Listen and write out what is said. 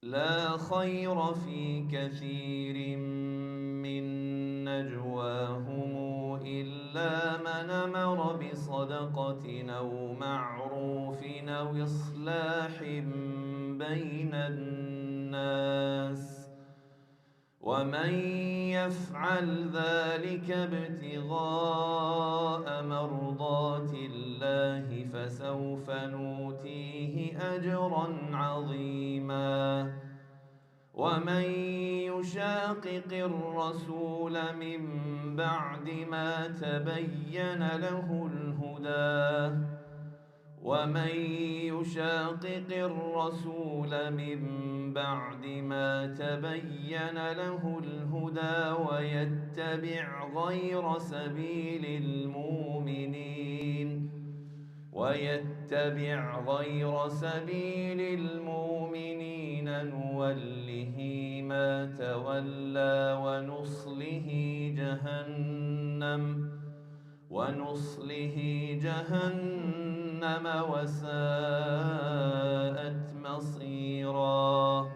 لا خير في كثير من نجواهم إلا من أمر بصدقة أو معروف أو إصلاح بين الناس، ومن يفعل ذلك ابتغاء مرضات الله فسوف نؤتيه أجرا عظيما. ومن يشاقق الرسول من بعد ما تبين له الهدى ومن يشاقق الرسول من بعد ما تبين له الهدى ويتبع غير سبيل المؤمنين نوله ما تولى ونصله جهنم وساءت مصيرا.